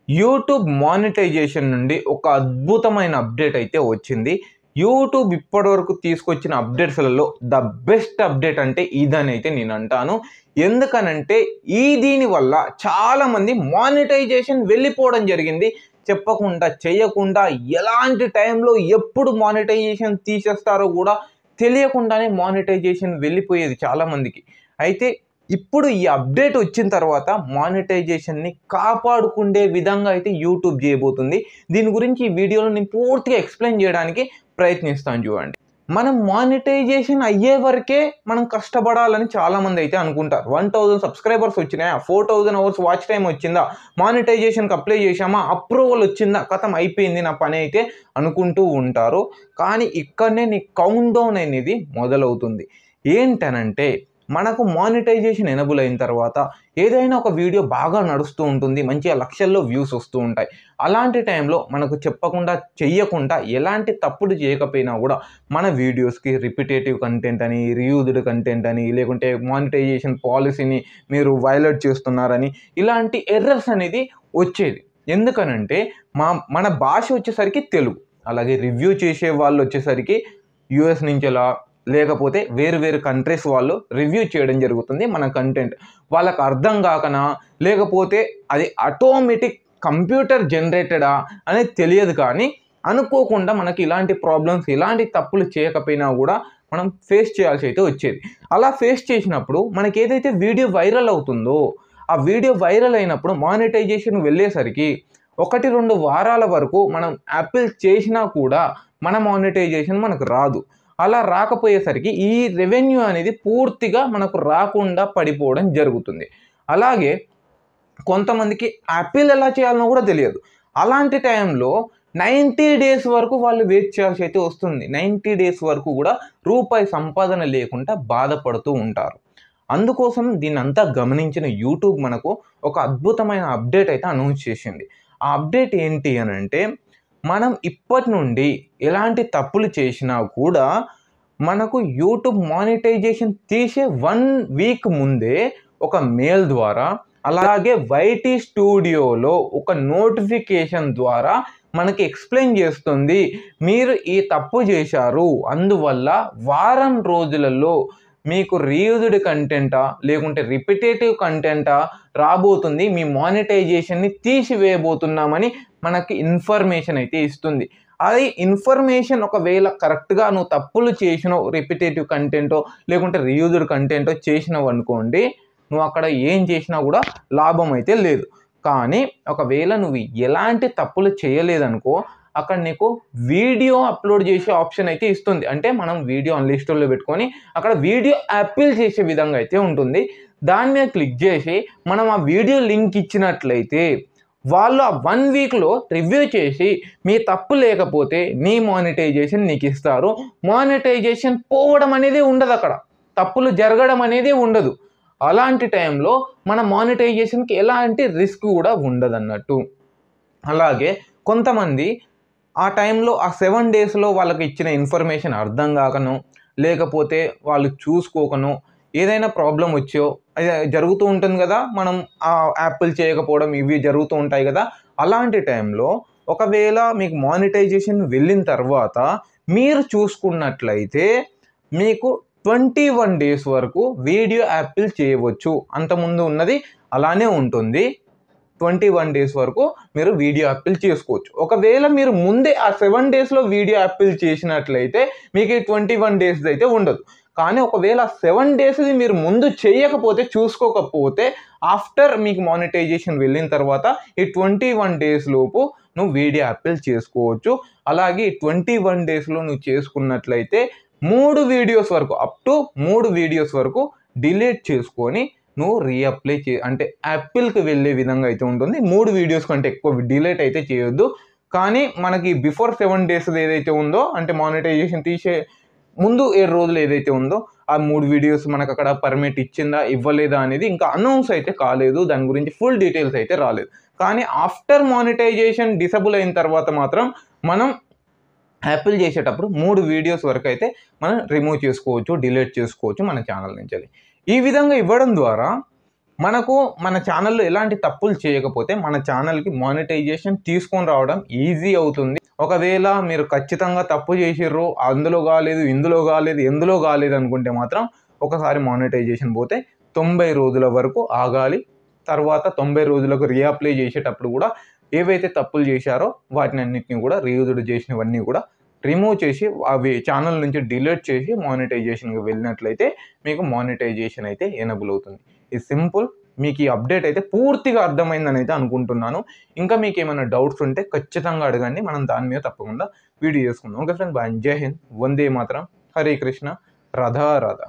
YouTube monetisation నుండి ఒక అద్భుతమైన అప్డేట్ అయితే వచ్చింది. యూట్యూబ్ ఇప్పటివరకు తీసుకొచ్చిన అప్డేట్స్‌లలో ద బెస్ట్ అప్డేట్ అంటే ఇదని అయితే నేను అంటాను. ఎందుకనంటే దీని వల్ల చాలామంది మానిటైజేషన్ వెళ్ళిపోవడం జరిగింది. చెప్పకుండా, చేయకుండా ఎలాంటి టైంలో ఎప్పుడు మానిటైజేషన్ తీసేస్తారో కూడా తెలియకుండానే మానిటైజేషన్ వెళ్ళిపోయేది చాలామందికి. అయితే ఇప్పుడు ఈ అప్డేట్ వచ్చిన తర్వాత మానిటైజేషన్‌ని కాపాడుకునే విధంగా అయితే యూట్యూబ్ చేయబోతుంది. దీని గురించి ఈ వీడియోలో నేను పూర్తిగా ఎక్స్‌ప్లెయిన్ చేయడానికి ప్రయత్నిస్తాను చూడండి. మనం మానిటైజేషన్ అయ్యే వరకే మనం కష్టపడాలని చాలామంది అయితే అనుకుంటారు. 1000 సబ్స్క్రైబర్స్ వచ్చినాయా? 4000 అవర్స్ వాచ్ టైమ్ వచ్చిందా? మానిటైజేషన్‌కి అప్లై చేశామా? అప్రూవల్ వచ్చిందా? ఖతం అయిపోయింది నా పని అయితే అనుకుంటూ ఉంటారు. కానీ ఇక్కడనే నీ కౌంట్ డౌన్ అనేది మొదలవుతుంది. ఏంటనంటే మనకు మానిటైజేషన్ ఎనేబుల్ అయిన తర్వాత ఏదైనా ఒక వీడియో బాగా నడుస్తూ ఉంటుంది. మంచిగా లక్షల్లో వ్యూస్ వస్తూ ఉంటాయి. అలాంటి టైంలో మనకు చెప్పకుండా, చెయ్యకుండా ఎలాంటి తప్పులు చేయకపోయినా కూడా మన వీడియోస్‌కి రిపిటేటివ్ కంటెంట్ అని, రీయూజ్డ్ కంటెంట్ అని, లేకుంటే మానిటైజేషన్ పాలసీని మీరు వయలేట్ చేస్తున్నారని ఇలాంటి ఎర్రర్స్ అనేది వచ్చేది. ఎందుకనంటే మన భాష వచ్చేసరికి తెలుగు. అలాగే రివ్యూ చేసే వాళ్ళు వచ్చేసరికి యూఎస్ నుంచెలా లేకపోతే వేరు వేరు కంట్రీస్ వాళ్ళు రివ్యూ చేయడం జరుగుతుంది మన కంటెంట్. వాళ్ళకి అర్థం కాకనా లేకపోతే అది ఆటోమేటిక్ కంప్యూటర్ జనరేటెడా అనేది తెలియదు. కానీ అనుకోకుండా మనకి ఇలాంటి ప్రాబ్లమ్స్, ఇలాంటి తప్పులు చేయకపోయినా కూడా మనం ఫేస్ చేయాల్సి అయితే వచ్చేది. అలా ఫేస్ చేసినప్పుడు మనకి ఏదైతే వీడియో వైరల్ అవుతుందో ఆ వీడియో వైరల్ అయినప్పుడు మానిటైజేషన్ వెళ్ళేసరికి 1-2 వారాల వరకు మనం యాపిల్ చేసినా కూడా మన మానిటైజేషన్ మనకు రాదు. అలా రాకపోయేసరికి ఈ రెవెన్యూ అనేది పూర్తిగా మనకు రాకుండా పడిపోవడం జరుగుతుంది. అలాగే కొంతమందికి యాపిల్ ఎలా చేయాలనో కూడా తెలియదు. అలాంటి టైంలో 90 డేస్ వరకు వాళ్ళు వెయిట్ చేయాల్సి అయితే వస్తుంది. 90 డేస్ వరకు కూడా రూపాయి సంపాదన లేకుండా బాధపడుతూ ఉంటారు. అందుకోసం దీన్నంతా గమనించిన యూట్యూబ్ మనకు ఒక అద్భుతమైన అప్డేట్ అయితే అనౌన్స్ చేసింది. ఆ అప్డేట్ ఏంటి అనంటే మనం ఇప్పటి నుండి ఎలాంటి తప్పులు చేసినా కూడా మనకు యూట్యూబ్ మానిటైజేషన్ తీసే 1 వీక్ ముందే ఒక మెయిల్ ద్వారా, అలాగే వైటీ స్టూడియోలో ఒక నోటిఫికేషన్ ద్వారా మనకి ఎక్స్‌ప్లెయిన్ చేస్తుంది. మీరు ఈ తప్పు చేశారు. అందువల్ల వారం రోజులలో మీకు రీయూజ్డ్ కంటెంటా లేకుంటే రిపిటేటివ్ కంటెంటా రాబోతుంది. మీ మానిటైజేషన్‌ని తీసివేయబోతున్నామని మనకి ఇన్ఫర్మేషన్ అయితే ఇస్తుంది. అది ఇన్ఫర్మేషన్ ఒకవేళ కరెక్ట్‌గా నువ్వు తప్పులు చేసినావు, రిపిటేటివ్ కంటెంటో లేకుంటే రీయూజ్డ్ కంటెంటో చేసినావు అనుకోండి, నువ్వు అక్కడ ఏం చేసినా కూడా లాభం అయితే లేదు. కానీ ఒకవేళ నువ్వు ఎలాంటి తప్పులు చేయలేదనుకో అక్కడ నీకు వీడియో అప్లోడ్ చేసే ఆప్షన్ అయితే ఇస్తుంది. అంటే మనం వీడియో అన్‌లిస్టెడ్‌లో పెట్టుకొని అక్కడ వీడియో అప్పీల్ చేసే విధంగా అయితే ఉంటుంది. దాని మీద క్లిక్ చేసి మనం ఆ వీడియో లింక్ ఇచ్చినట్లయితే వాళ్ళు ఆ 1 వీక్‌లో రివ్యూ చేసి మీ తప్పు లేకపోతే నీ మానిటైజేషన్ నీకు ఇస్తారు. మానిటైజేషన్ పోవడం అనేది ఉండదు అక్కడ. తప్పులు జరగడం అనేది ఉండదు. అలాంటి టైంలో మన మానిటైజేషన్‌కి ఎలాంటి రిస్క్ కూడా ఉండదన్నట్టు. అలాగే కొంతమంది ఆ టైంలో ఆ 7 డేస్‌లో వాళ్ళకి ఇచ్చిన ఇన్ఫర్మేషన్ అర్థం కాకనో లేకపోతే వాళ్ళు చూసుకోకనో ఏదైనా ప్రాబ్లమ్ వచ్చో అది జరుగుతూ ఉంటుంది కదా. మనం యాపిల్ చేయకపోవడం ఇవి జరుగుతూ ఉంటాయి కదా. అలాంటి టైంలో ఒకవేళ మీకు మానిటైజేషన్ వెళ్ళిన తర్వాత మీరు చూసుకున్నట్లయితే మీకు 21 డేస్ వరకు వీడియో యాపిల్ చేయవచ్చు. అంతకుముందు ఉన్నది అలానే ఉంటుంది. 21 డేస్ వరకు మీరు వీడియో యాపిల్ చేసుకోవచ్చు. ఒకవేళ మీరు ముందే ఆ 7 డేస్‌లో వీడియో యాపిల్ చేసినట్లయితే మీకు ఈ 21 డేస్‌ది అయితే ఉండదు. కానీ ఒకవేళ 7 డేస్‌ది మీరు ముందు చేయకపోతే, చూసుకోకపోతే ఆఫ్టర్ మీకు మానిటైజేషన్ వెళ్ళిన తర్వాత ఈ 21 డేస్ లోపు నువ్వు వీడియో యాపిల్ చేసుకోవచ్చు. అలాగే 21 డేస్‌లో నువ్వు చేసుకున్నట్లయితే 3 వీడియోస్ వరకు అప్ టు 3 వీడియోస్ వరకు డిలీట్ చేసుకొని నువ్వు రీఅప్లై అంటే యాపిల్‌కి వెళ్ళే విధంగా అయితే ఉంటుంది. 3 వీడియోస్ కంటే ఎక్కువ డిలీట్ అయితే చేయొద్దు. కానీ మనకి బిఫోర్ 7 డేస్‌ది ఏదైతే ఉందో అంటే మానిటైజేషన్ తీసే ముందు 7 రోజులు ఏదైతే ఉందో ఆ 3 వీడియోస్ మనకు అక్కడ పర్మిట్ ఇచ్చిందా, ఇవ్వలేదా అనేది ఇంకా అనౌన్స్ అయితే కాలేదు. దాని గురించి ఫుల్ డీటెయిల్స్ అయితే రాలేదు. కానీ ఆఫ్టర్ మానిటైజేషన్ డిసేబుల్ అయిన తర్వాత మాత్రం మనం యాపిల్ చేసేటప్పుడు 3 వీడియోస్ వరకు అయితే మనం రిమూవ్ చేసుకోవచ్చు, డిలీట్ చేసుకోవచ్చు మన ఛానల్ నుంచి. ఈ విధంగా ఇవ్వడం ద్వారా మనకు మన ఛానల్లో ఎలాంటి తప్పులు చేయకపోతే మన ఛానల్కి మానిటైజేషన్ తీసుకొని రావడం ఈజీ అవుతుంది. ఒకవేళ మీరు ఖచ్చితంగా తప్పు చేసిర్రు, అందులో కాలేదు, ఇందులో కాలేదు, ఎందులో కాలేదు అనుకుంటే మాత్రం ఒకసారి మానిటైజేషన్ పోతే 90 రోజుల వరకు ఆగాలి. తర్వాత 90 రోజులకు రీఅప్లై చేసేటప్పుడు కూడా ఏవైతే తప్పులు చేశారో వాటిని అన్నిటిని కూడా రీయూజ్డ్ చేసినవన్నీ కూడా రిమూవ్ చేసి అవి ఛానల్ నుంచి డిలీట్ చేసి మానిటైజేషన్కి వెళ్ళినట్లయితే మీకు మానిటైజేషన్ అయితే ఎనేబుల్ అవుతుంది. ఇది సింపుల్. మీకు ఈ అప్డేట్ అయితే పూర్తిగా అర్థమైందని అయితే అనుకుంటున్నాను. ఇంకా మీకు ఏమైనా డౌట్స్ ఉంటే ఖచ్చితంగా అడగండి. మనం దాని మీద తప్పకుండా వీడియో చేసుకుందాం. Okay friends, bye. జై హింద్, వందే మాతరం, హరే కృష్ణ, రాధా రాధా.